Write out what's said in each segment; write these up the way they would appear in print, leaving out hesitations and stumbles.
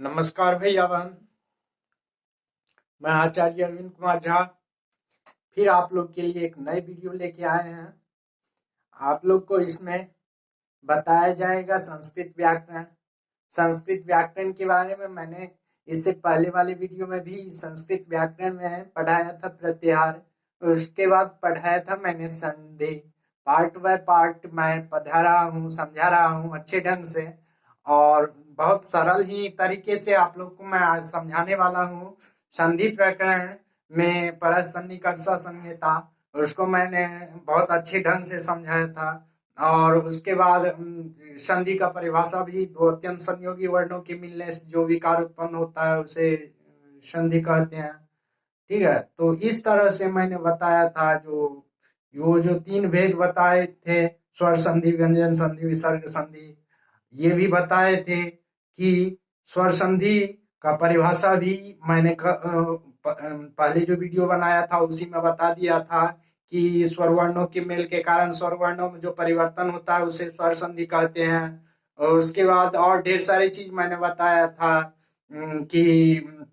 नमस्कार भैया बहन। मैं आचार्य अरविंद कुमार झा फिर आप लोग के लिए एक नई वीडियो लेके आए हैं। आप लोग को इसमें बताया जाएगा संस्कृत व्याकरण। संस्कृत व्याकरण के बारे में मैंने इससे पहले वाले वीडियो में भी संस्कृत व्याकरण में पढ़ाया था प्रत्याहार। उसके बाद पढ़ाया था मैंने संधि। पार्ट बाय पार्ट मैं पढ़ा रहा हूँ, समझा रहा हूँ अच्छे ढंग से और बहुत सरल ही तरीके से आप लोग को मैं आज समझाने वाला हूँ। संधि प्रकरण में परस सन्निकर्षा संहिता उसको मैंने बहुत अच्छे ढंग से समझाया था। और उसके बाद संधि का परिभाषा भी दो अत्यंत संयोगी वर्णों के मिलने से जो विकार उत्पन्न होता है उसे संधि कहते हैं। ठीक है, तो इस तरह से मैंने बताया था जो तीन भेद बताए थे, स्वर संधि, व्यंजन संधि, विसर्ग संधि, ये भी बताए थे कि स्वर संधि का परिभाषा भी मैंने पहले जो वीडियो बनाया था उसी में बता दिया था कि स्वर वर्णों के मेल के कारण स्वर वर्णों में जो परिवर्तन होता है उसे स्वर संधि कहते हैं। और उसके बाद और ढेर सारी चीज मैंने बताया था कि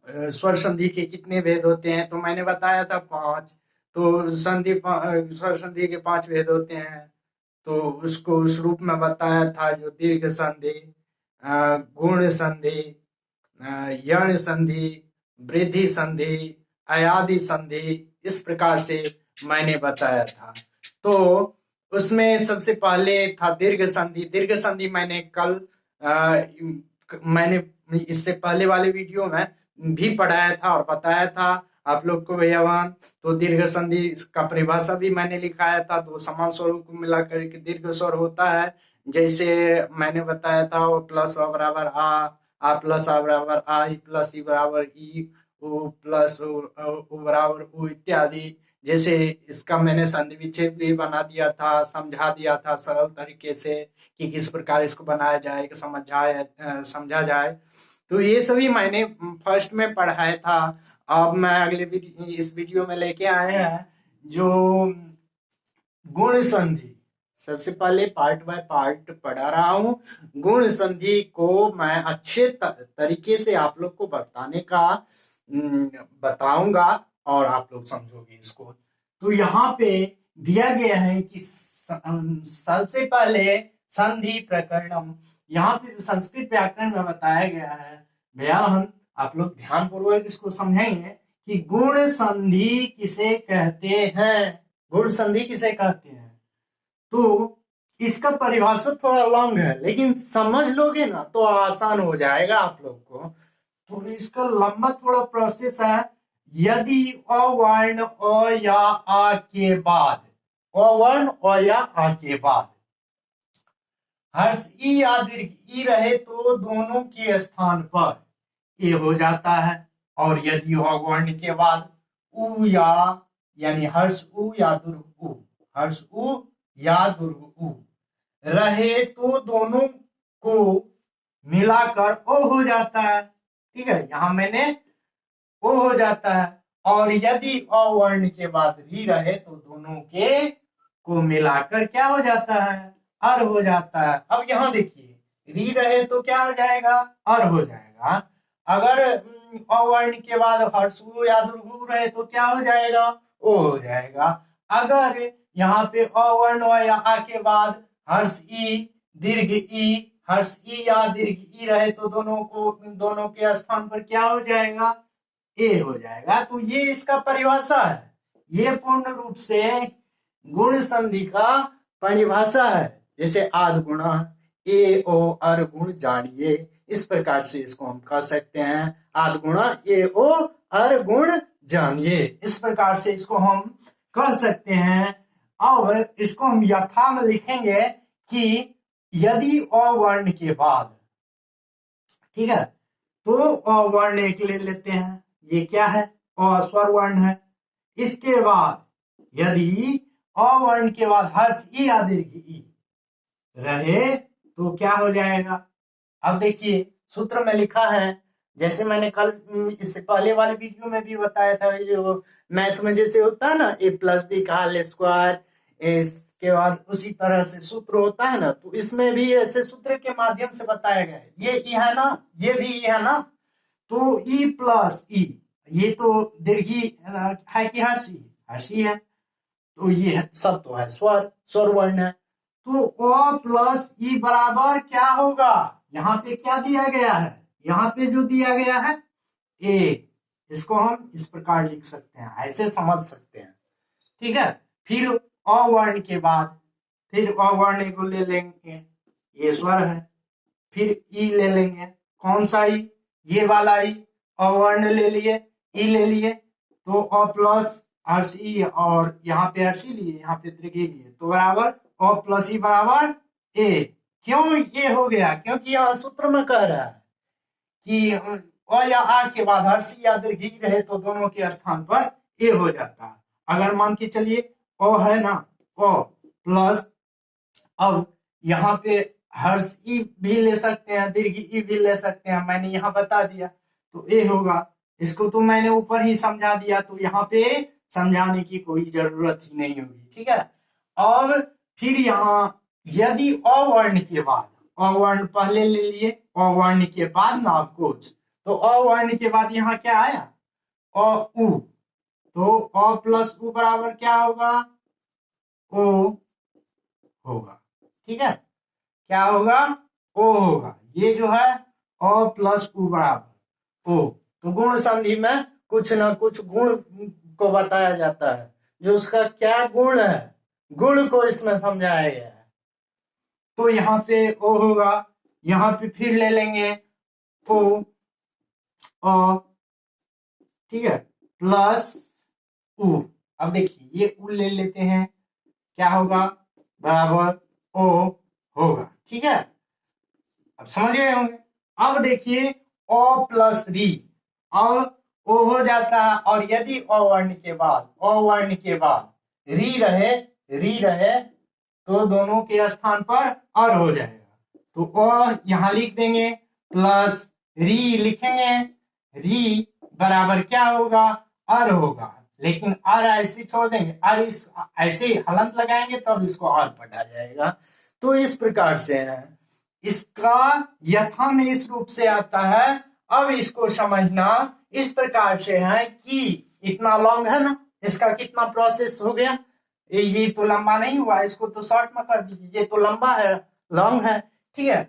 स्वर संधि के कितने भेद होते हैं, तो मैंने बताया था 5। तो स्वर संधि के 5 भेद होते हैं, तो उसको उस रूप में बताया था जो दीर्घ संधि, गुण संधि, यण संधि, वृद्धि संधि, अयादि संधि, इस प्रकार से मैंने बताया था। तो उसमें सबसे पहले था दीर्घ संधि। दीर्घ संधि मैंने कल मैंने इससे पहले वाले वीडियो में भी पढ़ाया था और बताया था आप लोग को भैयावान। तो दीर्घ संधि का परिभाषा भी मैंने लिखाया था। दो समान स्वरों को मिलाकर के दीर्घ स्वर होता है। जैसे मैंने बताया था ओ प्लस अ बराबर आ प्लस आ बराबर आ, ई प्लस ई बराबर ई, ओ प्लस ओ बराबर ओ इत्यादि। जैसे इसका मैंने संधि विच्छेद भी बना दिया था, समझा दिया था सरल तरीके से कि किस प्रकार इसको बनाया जाए, समझा जाए। तो ये सभी मैंने फर्स्ट में पढ़ाया था। अब मैं इस वीडियो में लेके आए हैं जो गुण संधि। सबसे पहले पार्ट बाय पार्ट पढ़ा रहा हूँ। गुण संधि को मैं अच्छे तरीके से आप लोग को बताऊंगा और आप लोग समझोगे इसको। तो यहाँ पे दिया गया है कि सबसे पहले संधि प्रकरणम। यहाँ पे संस्कृत व्याकरण में बताया गया है, भैया हम आप लोग ध्यान पूर्वक इसको समझेंगे कि गुण संधि किसे कहते हैं। गुण संधि किसे कहते हैं, तो इसका परिभाषा थोड़ा लॉन्ग है, लेकिन समझ लोगे ना तो आसान हो जाएगा आप लोग को। तो इसका लंबा थोड़ा प्रोसेस है। यदि अवर्ण अ या आ के बाद, अवर्ण अ या आ के बाद हर्ष ई या दीर्घ ई रहे तो दोनों के स्थान पर ए हो जाता है। और यदि अवर्ण के बाद उ या यानी हर्ष उ या दुर्घ उ, हर्ष उ या दुर्घ उ रहे तो दोनों को मिलाकर ओ हो जाता है। ठीक है, यहां मैंने ओ हो जाता है। और यदि अवर्ण के बाद री रहे तो दोनों के को मिलाकर क्या हो जाता है, अर हो जाता है। अब यहां देखिए री रहे तो क्या हो जाएगा, अर हो जाएगा। अगर अवर्ण के बाद हर्षु या दुर्गु रहे तो क्या हो जाएगा, ओ हो जाएगा। अगर यहाँ पे अवर्ण या आ के बाद हर्ष ई दीर्घ ई, हर्ष ई या दीर्घ ई रहे तो दोनों के स्थान पर क्या हो जाएगा, ए हो जाएगा। तो ये इसका परिभाषा है। ये पूर्ण रूप से गुण संधि का परिभाषा है। जैसे आद गुणा ए ओ अर गुण जानिए, इस प्रकार से इसको हम कह सकते हैं। आद गुणा ए ओ अर गुण जानिए, इस प्रकार से इसको हम कह सकते हैं। अब इसको हम यथा में लिखेंगे कि यदि अवर्ण के बाद, ठीक है, तो अवर्ण एक ले लेते हैं। ये क्या है, अस्वर वर्ण है। इसके बाद यदि अवर्ण के बाद हर्ष ई या दीर्घ ई रहे तो क्या हो जाएगा। अब देखिए सूत्र में लिखा है, जैसे मैंने कल इससे पहले वाले वीडियो में भी बताया था, जो मैथ में जैसे होता है ना ए प्लस बी का होल स्क्वायर, इसके बाद उसी तरह से सूत्र होता है ना, तो इसमें भी ऐसे सूत्र के माध्यम से बताया गया है। ये ई है ना, ये भी ई है ना, तो ई प्लस ई, ये तो दीर्घी है कि हर्षी, हर्षी है, तो ये सब तो है स्वर वर्ण है। तो अ प्लस ई बराबर क्या होगा, यहाँ पे क्या दिया गया है, यहाँ पे जो दिया गया है ए, इसको हम इस प्रकार लिख सकते हैं, ऐसे समझ सकते हैं, ठीक है। फिर अवर्ण के बाद फिर अवर्ण को ले लेंगे, ये स्वर है, फिर ई ले लेंगे, कौन सा ई, ये वाला ई, अवर्ण ले लिए, ई ले लिए, तो अ प्लस हर्ष ई, और यहाँ पे हर्ष ई लिए, यहाँ पे दीर्घी लिए, तो बराबर अ प्लस ई बराबर ए। क्यों ये हो गया, क्योंकि यहाँ सूत्र में कह रहा है कि अ या आ के बाद हर्ष या दीर्घी रहे तो दोनों के स्थान पर ए हो जाता है। अगर मान के चलिए अ है ना, अ प्लस, अब यहाँ पे हर्ष ई भी ले सकते हैं, दीर्घ ई भी ले सकते हैं, मैंने यहाँ बता दिया, तो ए होगा। इसको तो मैंने ऊपर ही समझा दिया, तो यहाँ पे समझाने की कोई जरूरत ही नहीं होगी, ठीक है। और फिर यहाँ यदि अवर्ण के बाद, अवर्ण पहले ले लिए, अवर्ण के बाद ना कुछ, तो अवर्ण के बाद यहाँ क्या आया, अ उ, तो अ प्लस उ बराबर क्या होगा, ओ होगा, ठीक है। क्या होगा, ओ होगा। ये जो है अ प्लस उ बराबर ओ, तो गुण संधि में कुछ ना कुछ गुण को बताया जाता है, जो उसका क्या गुण है, गुण को इसमें समझाया गया है। तो यहाँ पे ओ होगा, यहाँ पे फिर ले लेंगे ओ, अ, ठीक है, प्लस उ। अब देखिए ये उ ले लेते हैं, क्या होगा, बराबर ओ होगा, ठीक है। अब समझ गए होंगे। अब देखिए ओ प्लस री, अब ओ हो जाता है, और यदि अवर्ण के बाद, अवर्ण के बाद री रहे तो दोनों के स्थान पर अर हो जाएगा, तो अ यहां लिख देंगे, प्लस री लिखेंगे, री बराबर क्या होगा, अर होगा, लेकिन अर ऐसे छोड़ देंगे, अर इस ऐसे हलंत लगाएंगे तब इसको अर पढ़ा जाएगा। तो इस प्रकार से है, इसका यथा में इस रूप से आता है। अब इसको समझना इस प्रकार से है कि इतना लॉन्ग है ना, इसका कितना प्रोसेस हो गया, ये तो लंबा नहीं हुआ, इसको तो शॉर्ट में कर दीजिए, ये तो लंबा है, लॉन्ग है, ठीक है।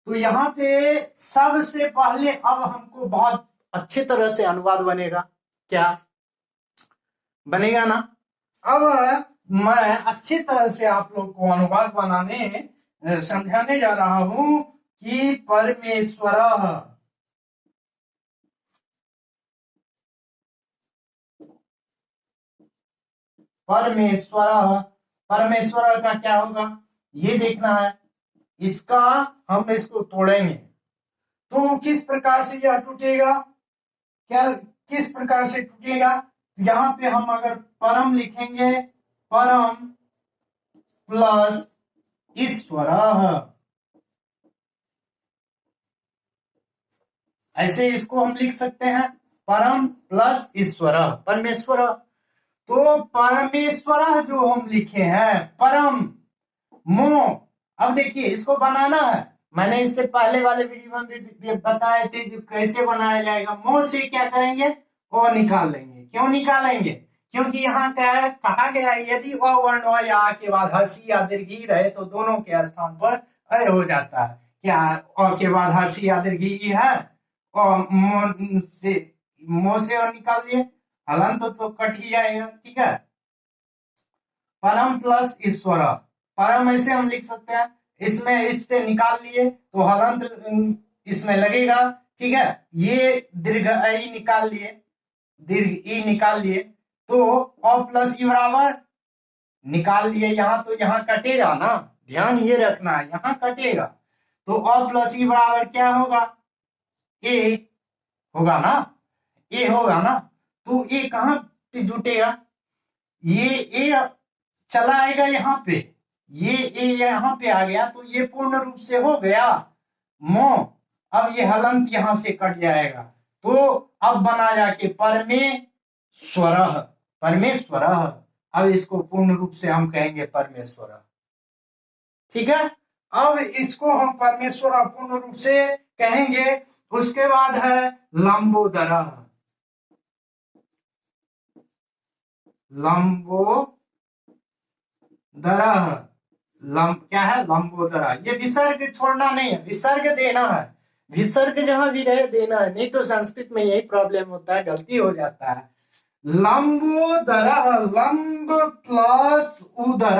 तो यहाँ पे सबसे पहले अब हमको बहुत अच्छी तरह से अनुवाद बनेगा, क्या बनेगा ना। अब मैं अच्छी तरह से आप लोग को अनुवाद बनाने समझाने जा रहा हूं कि परमेश्वर, परमेश्वर, परमेश्वर का क्या होगा ये देखना है, इसका हम इसको तोड़ेंगे तो किस प्रकार से यह टूटेगा, क्या किस प्रकार से टूटेगा। यहाँ पे हम अगर परम लिखेंगे, परम प्लस ईश्वर, ऐसे इसको हम लिख सकते हैं, परम प्लस ईश्वर, परमेश्वर। तो परमेश्वर जो हम लिखे हैं, परम मो, अब देखिए इसको बनाना है, मैंने इससे पहले वाले वीडियो में भी बताए थे जो कैसे बनाया जाएगा। मो से क्या करेंगे, ओ निकाल लेंगे। क्यों निकालेंगे, क्योंकि यहाँ क्या है, कहा गया है यदि अ वर्ण अ या आ के बाद हर्षी या दीर्घी रहे तो दोनों के स्थान पर अ हो जाता है। क्या अ के बाद हर्षी या दीर्घी है, और मो से और निकाल दिए, हलंत तो कट ही जाएगा, ठीक है। परम प्लस ईश्वर, परम ऐसे हम लिख सकते हैं, इसमें इससे निकाल लिए तो हलंत इसमें लगेगा, ठीक है। ये दीर्घ ई निकाल लिए, दीर्घ ई निकाल लिए, तो अ प्लस ई बराबर निकाल लिए, यहाँ तो यहाँ कटेगा ना, ध्यान ये रखना है, यहाँ कटेगा, तो अ प्लस ई बराबर क्या होगा, ए होगा ना, ए होगा ना। तो ए कहां पे जुटेगा, ये ए चला आएगा यहाँ पे, ये ए यहाँ पे आ गया, तो ये पूर्ण रूप से हो गया मो। अब ये हलंत यहां से कट जाएगा, तो अब बना जाके परमेश्वर, परमेश्वर। अब इसको पूर्ण रूप से हम कहेंगे परमेश्वर। ठीक है, अब इसको हम परमेश्वर पूर्ण रूप से कहेंगे। उसके बाद है लंबोदर। क्या है लंबोदर, ये विसर्ग छोड़ना नहीं है, विसर्ग देना है। विसर्ग जहां भी रहे देना है, नहीं तो संस्कृत में यही प्रॉब्लम होता है, गलती हो जाता है। लंबोदर, लंब प्लस उदर,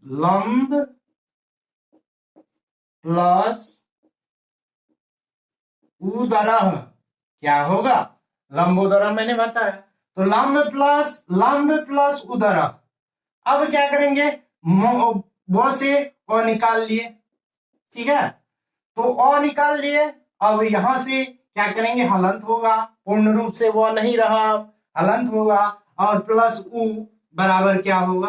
लंब प्लस उदर क्या होगा? लंबोदर मैंने बताया, तो लंब प्लस उदर। अब क्या करेंगे, वो से ओ निकाल लिए, ठीक है, तो ओ निकाल लिए। अब यहां से क्या करेंगे, हलंत होगा, पूर्ण रूप से वो नहीं रहा, हलंत होगा, और प्लस उ बराबर क्या होगा,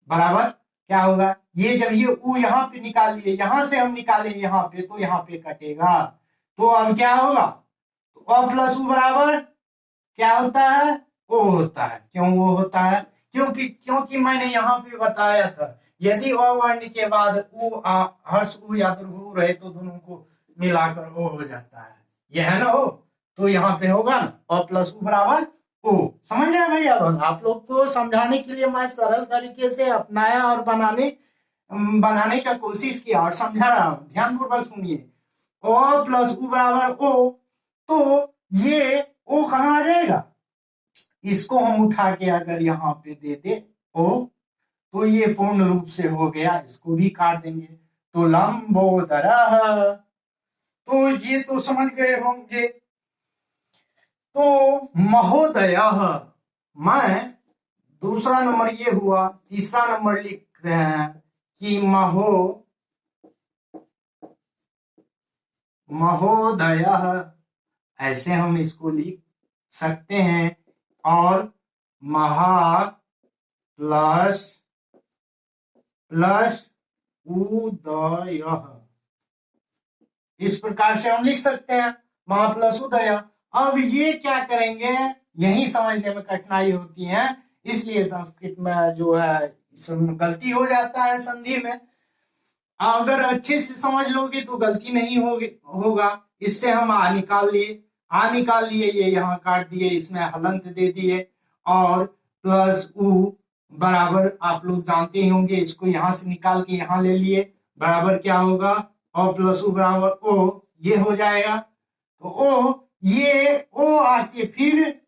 बराबर क्या होगा, ये जब ये उ यहाँ पे निकाल लिए, यहां से हम निकाले यहाँ पे, तो यहाँ पे कटेगा, तो अब क्या होगा, तो अ प्लस उ बराबर क्या होता है, ओ होता है। क्यों वो होता है, क्योंकि मैंने यहाँ पे बताया था, यदि अ वर्ण के बाद हर्ष उ या दीर्घ रहे तो दोनों को मिलाकर ओ हो जाता है, यह है ना ओ, तो यहाँ पे होगा ना अ प्लस उ बराबर ओ। समझ रहे हैं भैया? आप लोग को समझाने के लिए मैं सरल तरीके से अपनाया और बनाने का कोशिश किया और समझा रहा हूं, ध्यानपूर्वक सुनिए। ओ प्लस उ बराबर ओ, तो ये ओ कहाँ आ जाएगा, इसको हम उठा के अगर यहाँ पे दे दे ओ, तो ये पूर्ण रूप से हो गया, इसको भी काट देंगे, तो लंबोदर। तो ये तो समझ गए होंगे। तो महोदय, मैं दूसरा नंबर ये हुआ, तीसरा नंबर लिख रहे हैं कि महोदय, ऐसे हम इसको लिख सकते हैं, और महा प्लस उदय, इस प्रकार से हम लिख सकते हैं, महा प्लस उदय। अब ये क्या करेंगे, यही समझने में कठिनाई होती है, इसलिए संस्कृत में जो है इसमें गलती हो जाता है संधि में। अगर अच्छे से समझ लोगे तो गलती नहीं होगा। इससे हम आ निकाल लिए, ये यहाँ काट दिए, इसमें हलंत दे दिए, और प्लस उ बराबर आप लोग जानते ही होंगे, इसको यहां से निकाल के यहाँ ले लिए, बराबर क्या होगा, और प्लस उ बराबर ओ, ये हो जाएगा। तो ओ, ये ओ आके फिर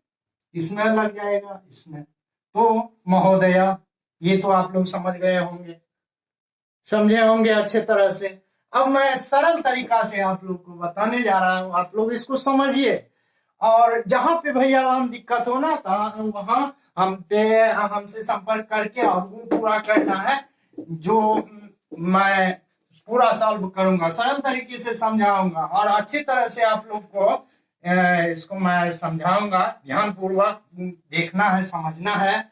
इसमें लग जाएगा, इसमें, तो महोदया, ये तो आप लोग समझे होंगे अच्छे तरह से। अब मैं सरल तरीका से आप लोग को बताने जा रहा हूं, आप लोग इसको समझिए, और जहां पे भैया वहां दिक्कत हो ना, वहां हमसे संपर्क करके और वो पूरा करना है, जो मैं पूरा सॉल्व करूंगा, सरल तरीके से समझाऊंगा, और अच्छी तरह से आप लोग को इसको मैं समझाऊंगा, ध्यान पूर्वक देखना है, समझना है,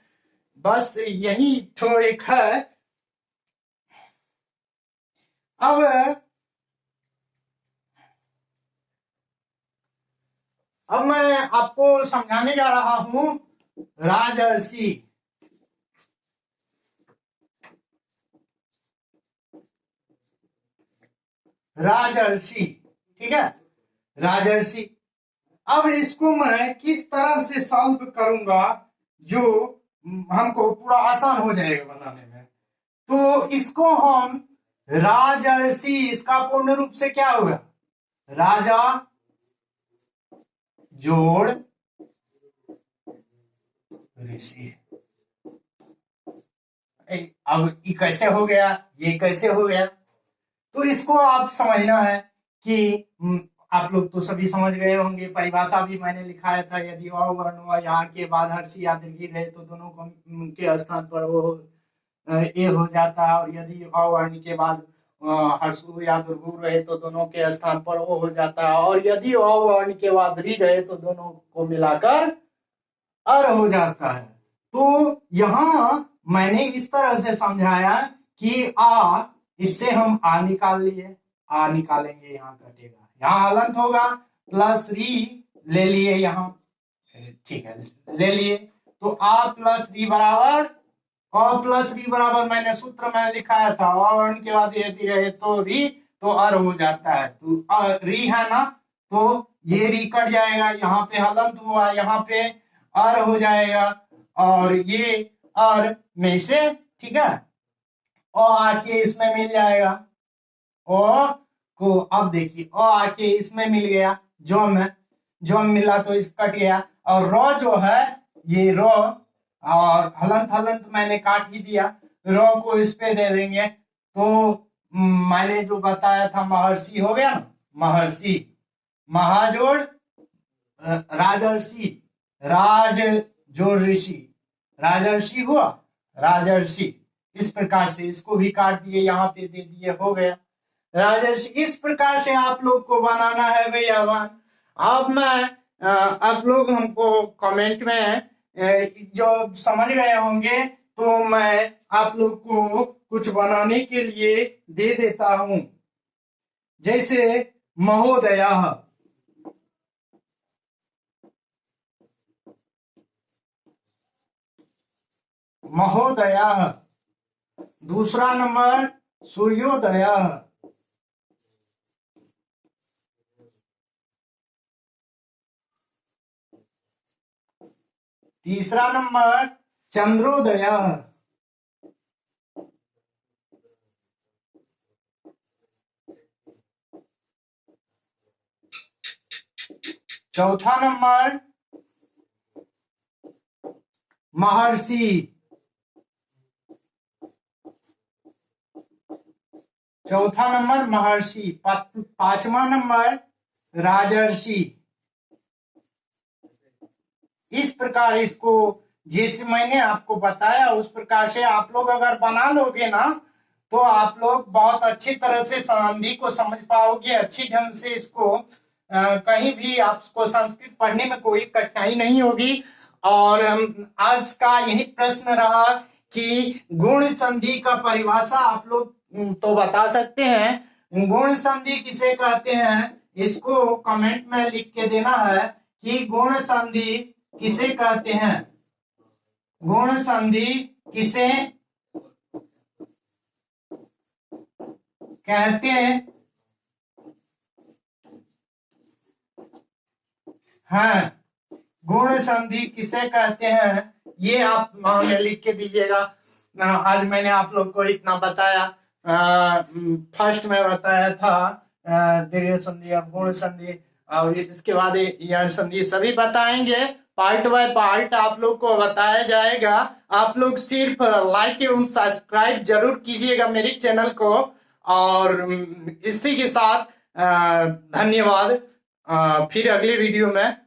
बस यही तो एक है। अब मैं आपको समझाने जा रहा हूं राजर्षि। ठीक है, राजर्षि। अब इसको मैं किस तरह से सॉल्व करूंगा जो हमको पूरा आसान हो जाएगा बनाने में, तो इसको हम राजर्षि, इसका पूर्ण रूप से क्या होगा, राजा जोड़ ऋषि। अब ये कैसे हो गया, ये कैसे हो गया, तो इसको आप समझना है कि आप लोग तो सभी समझ गए होंगे, परिभाषा भी मैंने लिखाया था, यदि अ वर्ण यहाँ के बाद हर्षि या दीर्घ रहे तो दोनों को के स्थान पर वो ए हो जाता है, और यदि अ वर्ण के बाद हर्षु या दीर्घ रहे तो दोनों के स्थान पर ओ हो जाता है, और यदि अ वर्ण के बाद री रहे तो दोनों को मिलाकर अर हो जाता है। तो यहाँ मैंने इस तरह से समझाया कि इससे हम आ निकाल लिए, आ निकालेंगे, यहाँ कटेगा, यहाँ हलंत होगा, प्लस री ले लिए यहाँ, ठीक है ले लिए, तो आ प्लस री बराबर अ प्लस री बराबर मैंने सूत्र में लिखाया था, और के बाद यदि रहे तो री तो अर हो जाता है। तो री है ना, तो ये री कट जाएगा, यहाँ पे हलंत हुआ, यहाँ पे अर हो जाएगा, और ये अर में से ठीक है और आके इसमें मिल जाएगा। और को अब देखिए और आके इसमें मिल गया, जो मिला तो इस कट गया, और रॉ जो है ये रॉ और हलंत हलंत मैंने काट ही दिया, रॉ को इस पे दे देंगे। तो मैंने जो बताया था महर्षि हो गया ना, महर्षि महाजोड़ राजर्षि, राज जोड़ ऋषि, राजर्षि हुआ राजर्षि। इस प्रकार से इसको भी काट दिए, यहाँ पे दे दिए, हो गया राजर्षि। इस प्रकार से आप लोग को बनाना है भैया। अब मैं आप लोग हमको कमेंट में जो समझ रहे होंगे तो मैं आप लोग को कुछ बनाने के लिए दे देता हूं। जैसे महोदया, महोदया। दूसरा नंबर सूर्योदया, तीसरा नंबर चंद्रोदय, चौथा नंबर महर्षि, चौथा नंबर महर्षि, पांचवा नंबर राजर्षि। इस प्रकार इसको जैसे मैंने आपको बताया उस प्रकार से आप लोग अगर बना लोगे ना तो आप लोग बहुत अच्छी तरह से संधि को समझ पाओगे, अच्छी ढंग से इसको कहीं भी आपको संस्कृत पढ़ने में कोई कठिनाई नहीं होगी। और आज का यही प्रश्न रहा कि गुण संधि का परिभाषा आप लोग तो बता सकते हैं, गुण संधि किसे कहते हैं इसको कमेंट में लिख के देना है कि गुण संधि किसे कहते हैं, गुण संधि किसे कहते हैं गुण संधि किसे कहते हैं ये आप हमें लिख के दीजिएगा। आज मैंने आप लोग को इतना बताया, फर्स्ट में बताया था दीर्घ संधि और गुण संधि, और इसके बाद यण संधि सभी बताएंगे, पार्ट बाय पार्ट आप लोग को बताया जाएगा। आप लोग सिर्फ लाइक एवं सब्सक्राइब जरूर कीजिएगा मेरे चैनल को, और इसी के साथ धन्यवाद। फिर अगले वीडियो में